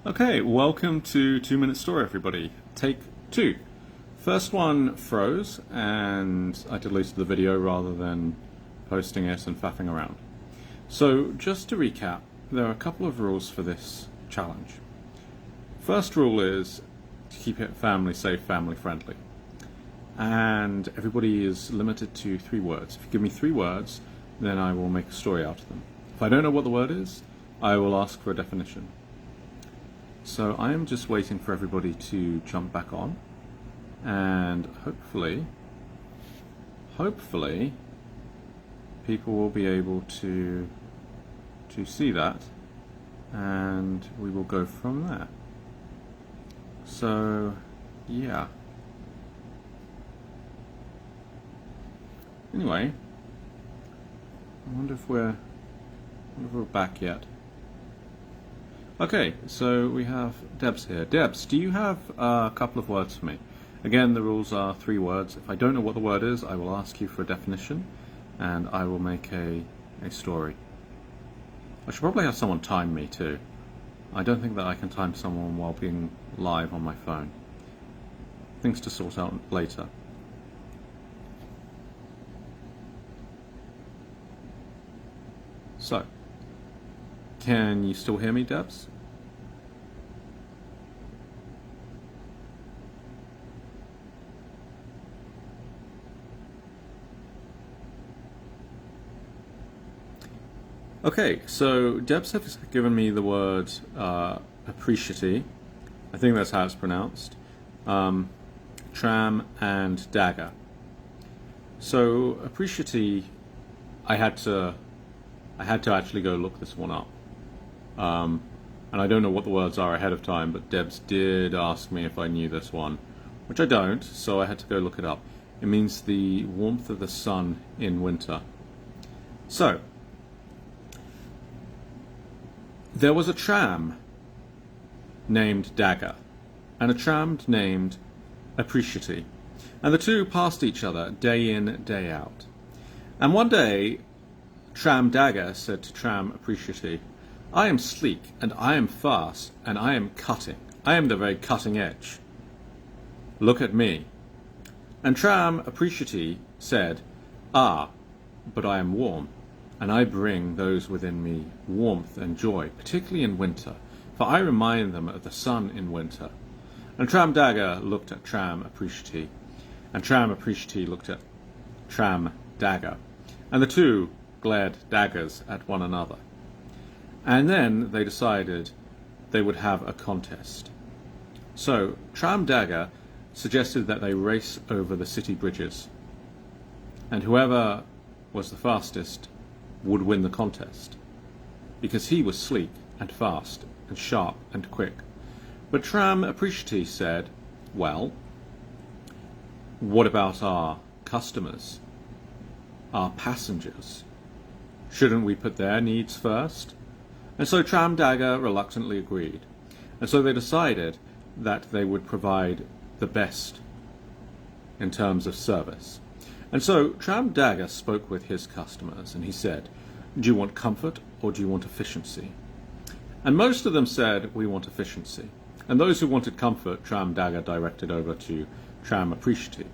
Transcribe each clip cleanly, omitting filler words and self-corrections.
Okay, welcome to 2 Minute Story, everybody. Take two. First one froze, and I deleted the video rather than posting it and faffing around. So, just to recap, there are a couple of rules for this challenge. First rule is to keep it family safe, family friendly. And everybody is limited to 3 words. If you give me 3 words, then I will make a story out of them. If I don't know what the word is, I will ask for a definition. So I am just waiting for everybody to jump back on, and hopefully people will be able to see that, and we will go from there. So yeah. Anyway, I wonder if we're back yet. Okay, so we have Debs here. Debs, do you have a couple of words for me? Again, the rules are 3 words. If I don't know what the word is, I will ask you for a definition, and I will make a story. I should probably have someone time me too. I don't think that I can time someone while being live on my phone. Things to sort out later. So, can you still hear me, Debs? Okay, so Debs has given me the word appreciati. I think that's how it's pronounced. Tram and dagger. So appreciati, I had to actually go look this one up. And I don't know what the words are ahead of time, but Debs did ask me if I knew this one, which I don't, so I had to go look it up. It means the warmth of the sun in winter. So, there was a tram named Dagger, and a tram named Appreciati, and the two passed each other day in, day out. And one day, Tram Dagger said to Tram Appreciati, "I am sleek, and I am fast, and I am cutting. I am the very cutting edge. Look at me." And Tram Appreciati said, "Ah, but I am warm, and I bring those within me warmth and joy, particularly in winter, for I remind them of the sun in winter." And Tram Dagger looked at Tram Appreciati, and Tram Appreciati looked at Tram Dagger, and the two glared daggers at one another. And then they decided they would have a contest. So Tram Dagger suggested that they race over the city bridges, and whoever was the fastest would win the contest, because he was sleek and fast and sharp and quick. But Tram Appreciati said, "Well, what about our customers, our passengers? Shouldn't we put their needs first?" And so Tram Dagger reluctantly agreed. And so they decided that they would provide the best in terms of service. And so Tram Dagger spoke with his customers, and he said, "Do you want comfort or do you want efficiency?" And most of them said, "We want efficiency." And those who wanted comfort, Tram Dagger directed over to Tram Appreciati.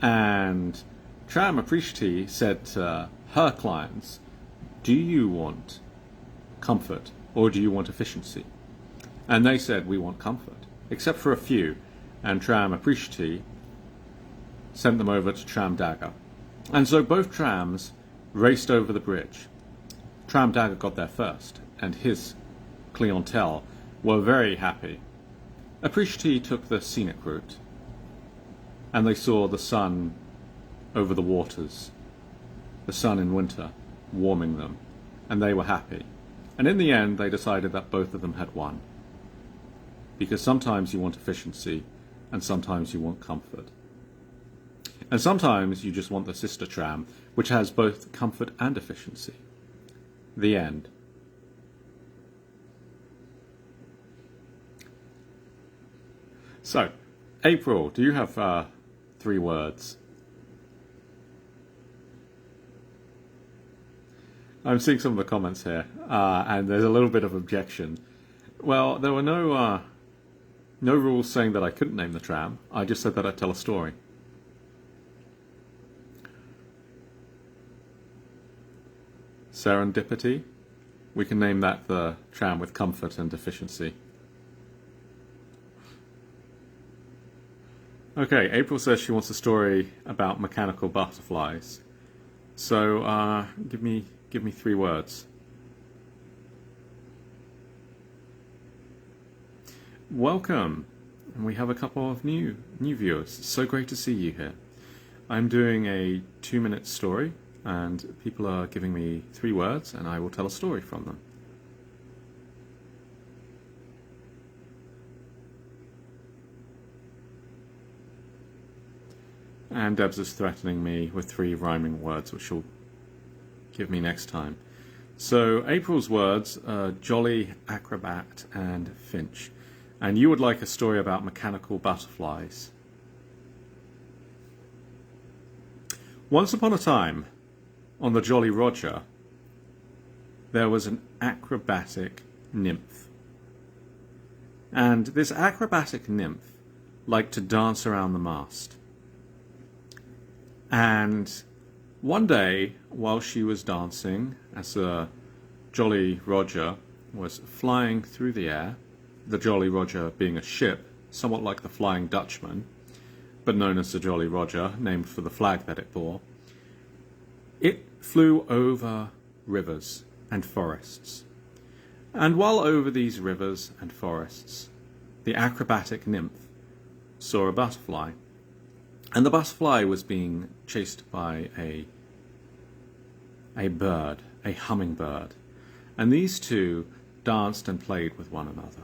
And Tram Appreciati said to her clients, "Do you want comfort or do you want efficiency?" And they said, "We want comfort," except for a few, and Tram Appreciati sent them over to Tram Dagger. And so both trams raced over the bridge. Tram Dagger got there first, and his clientele were very happy. Appreciati took the scenic route, and they saw the sun over the waters, the sun in winter, warming them, and they were happy. And in the end, they decided that both of them had won. Because sometimes you want efficiency, and sometimes you want comfort. And sometimes you just want the sister tram, which has both comfort and efficiency. The end. So, April, do you have 3 words? I'm seeing some of the comments here, and there's a little bit of objection. Well, there were no rules saying that I couldn't name the tram. I just said that I'd tell a story. Serendipity. We can name that the tram with comfort and efficiency. Okay, April says she wants a story about mechanical butterflies. So, give me 3 words. Welcome, and we have a couple of new viewers. It's so great to see you here. I'm doing a 2-minute story, and people are giving me 3 words, and I will tell a story from them. And Debs is threatening me with 3 rhyming words, which she'll give me next time. So April's words are jolly, acrobat, and finch. And you would like a story about mechanical butterflies. Once upon a time, on the Jolly Roger, there was an acrobatic nymph. And this acrobatic nymph liked to dance around the mast. And one day, while she was dancing, as the Jolly Roger was flying through the air, the Jolly Roger being a ship, somewhat like the Flying Dutchman, but known as the Jolly Roger, named for the flag that it bore, it flew over rivers and forests. And while over these rivers and forests, the acrobatic nymph saw a butterfly. And the butterfly was being chased by a bird, a hummingbird. And these two danced and played with one another.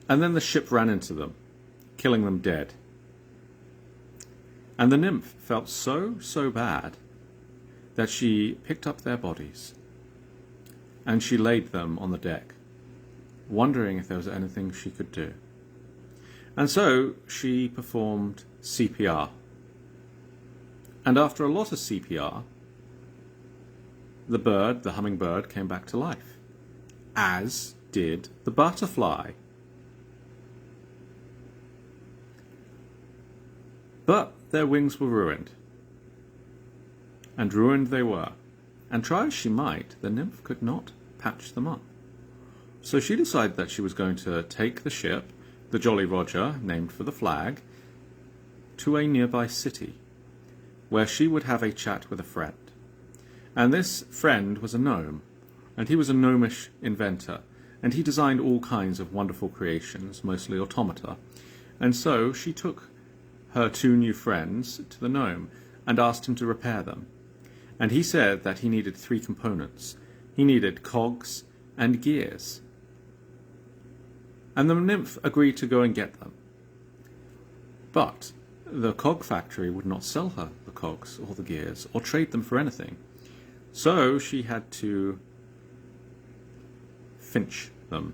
And then the ship ran into them, killing them dead. And the nymph felt so bad that she picked up their bodies and she laid them on the deck, wondering if there was anything she could do. And so she performed CPR. And after a lot of CPR, the hummingbird, came back to life, as did the butterfly. But their wings were ruined. And ruined they were. And try as she might, the nymph could not patch them up. So she decided that she was going to take the ship, the Jolly Roger, named for the flag, to a nearby city, where she would have a chat with a friend. And this friend was a gnome, and he was a gnomish inventor, and he designed all kinds of wonderful creations, mostly automata. And so she took her 2 new friends to the gnome and asked him to repair them. And he said that he needed 3 components. He needed cogs and gears. And the nymph agreed to go and get them. But the cog factory would not sell her the cogs or the gears or trade them for anything. So she had to finch them.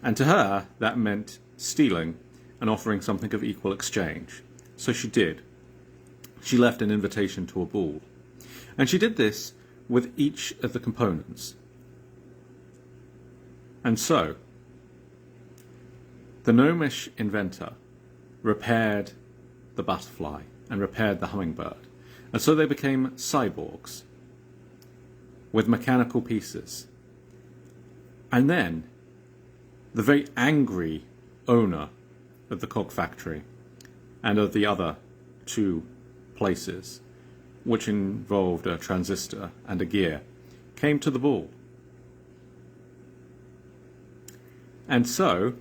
And to her, that meant stealing and offering something of equal exchange. So she did. She left an invitation to a ball. And she did this with each of the components. And so, the gnomish inventor repaired the butterfly and repaired the hummingbird. And so they became cyborgs with mechanical pieces. And then, the very angry owner of the cog factory and of the other 2 places, which involved a transistor and a gear, came to the ball. And so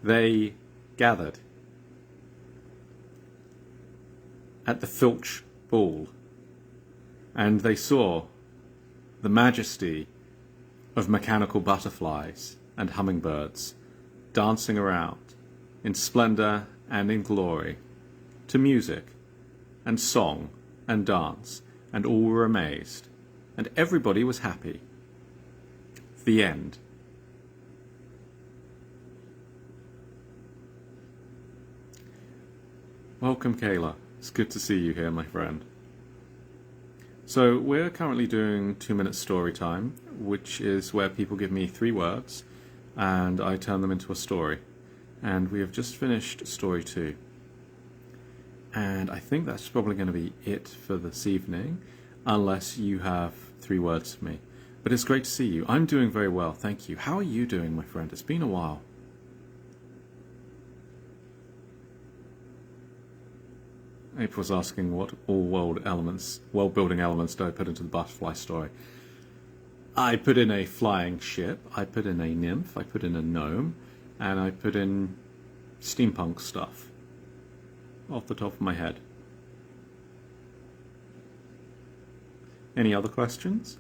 they gathered at the Filch Ball, and they saw the majesty of mechanical butterflies and hummingbirds dancing around in splendor and in glory to music and song and dance, and all were amazed, and everybody was happy. The end. Welcome, Kayla. It's good to see you here, my friend. So we're currently doing 2-minute story time. which is where people give me 3 words and I turn them into a story. And we have just finished story 2. And I think that's probably going to be it for this evening, unless you have 3 words for me. But it's great to see you. I'm doing very well, thank you. How are you doing, my friend? It's been a while. April's asking what all world-building elements do I put into the butterfly story. I put in a flying ship, I put in a nymph, I put in a gnome, and I put in steampunk stuff. Off the top of my head. Any other questions?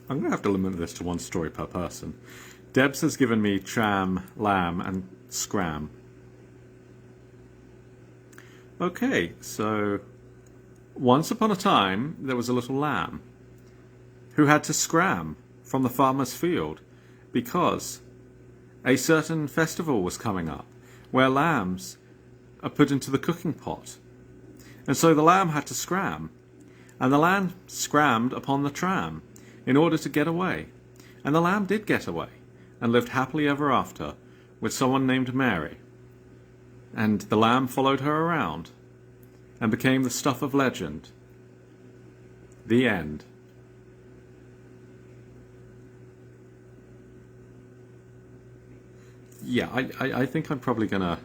I'm going to have to limit this to 1 story per person. Debs has given me tram, lamb, and scram. Okay, so once upon a time there was a little lamb who had to scram from the farmer's field because a certain festival was coming up where lambs are put into the cooking pot. And so the lamb had to scram, and the lamb scrammed upon the tram in order to get away. And the lamb did get away and lived happily ever after with someone named Mary. And the lamb followed her around and became the stuff of legend. The end. Yeah, I think I'm probably gonna...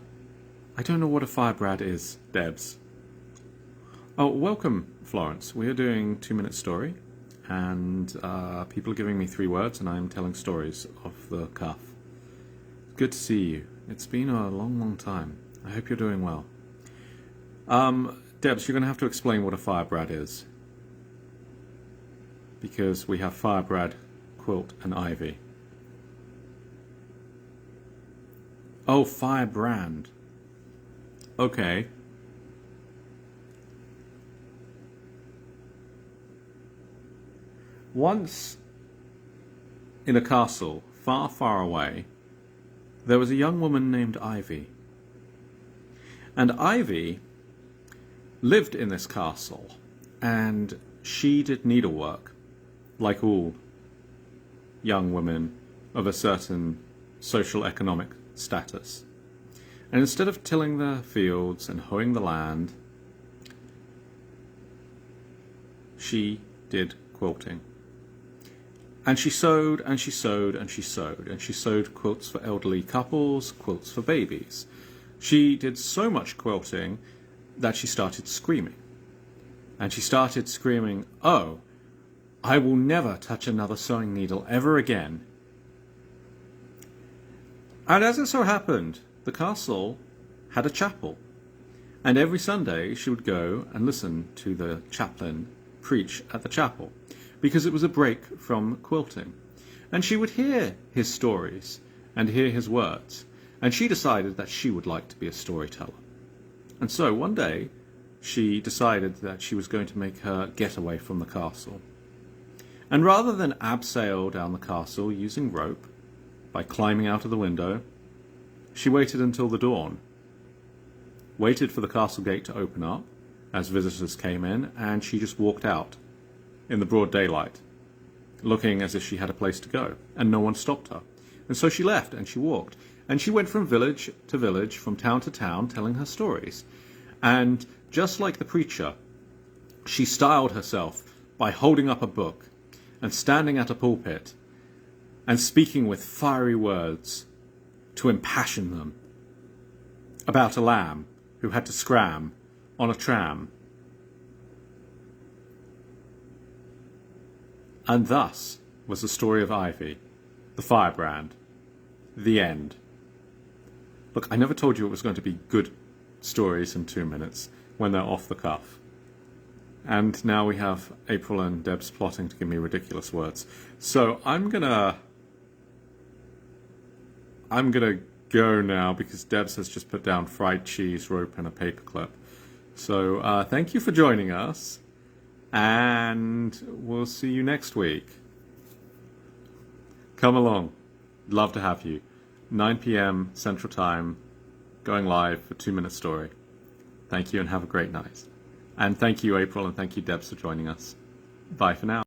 I don't know what a firebrad is, Debs. Oh, welcome, Florence. We are doing 2-minute story, and people are giving me 3 words, and I'm telling stories off the cuff. Good to see you. It's been a long, long time. I hope you're doing well. Debs, you're going to have to explain what a firebrad is, because we have firebrad, quilt, and ivy. Oh, firebrand. Okay. Once, in a castle far, far away, there was a young woman named Ivy. And Ivy lived in this castle, and she did needlework, like all young women of a certain social economic status. And instead of tilling the fields and hoeing the land, she did quilting. And she sewed, and she sewed, and she sewed, and she sewed quilts for elderly couples, quilts for babies. She did so much quilting that she started screaming. And she started screaming, "Oh, I will never touch another sewing needle ever again." And as it so happened, the castle had a chapel. And every Sunday she would go and listen to the chaplain preach at the chapel, because it was a break from quilting. And she would hear his stories and hear his words, and she decided that she would like to be a storyteller. And so one day she decided that she was going to make her getaway from the castle. And rather than abseil down the castle using rope, by climbing out of the window, she waited until the dawn, waited for the castle gate to open up as visitors came in, and she just walked out in the broad daylight, looking as if she had a place to go, and no one stopped her. And so she left, and she walked, and she went from village to village, from town to town, telling her stories. And just like the preacher, she styled herself by holding up a book and standing at a pulpit and speaking with fiery words to impassion them about a lamb who had to scram on a tram. And thus was the story of Ivy, the firebrand. The end. Look, I never told you it was going to be good stories in 2 minutes when they're off the cuff. And now we have April and Debs plotting to give me ridiculous words. So I'm gonna go now because Debs has just put down fried cheese, rope, and a paperclip. So thank you for joining us, and we'll see you next week. Come along. Love to have you. 9 p.m. Central Time, going live for 2 Minute Story. Thank you and have a great night. And thank you, April, and thank you, Debs, for joining us. Bye for now.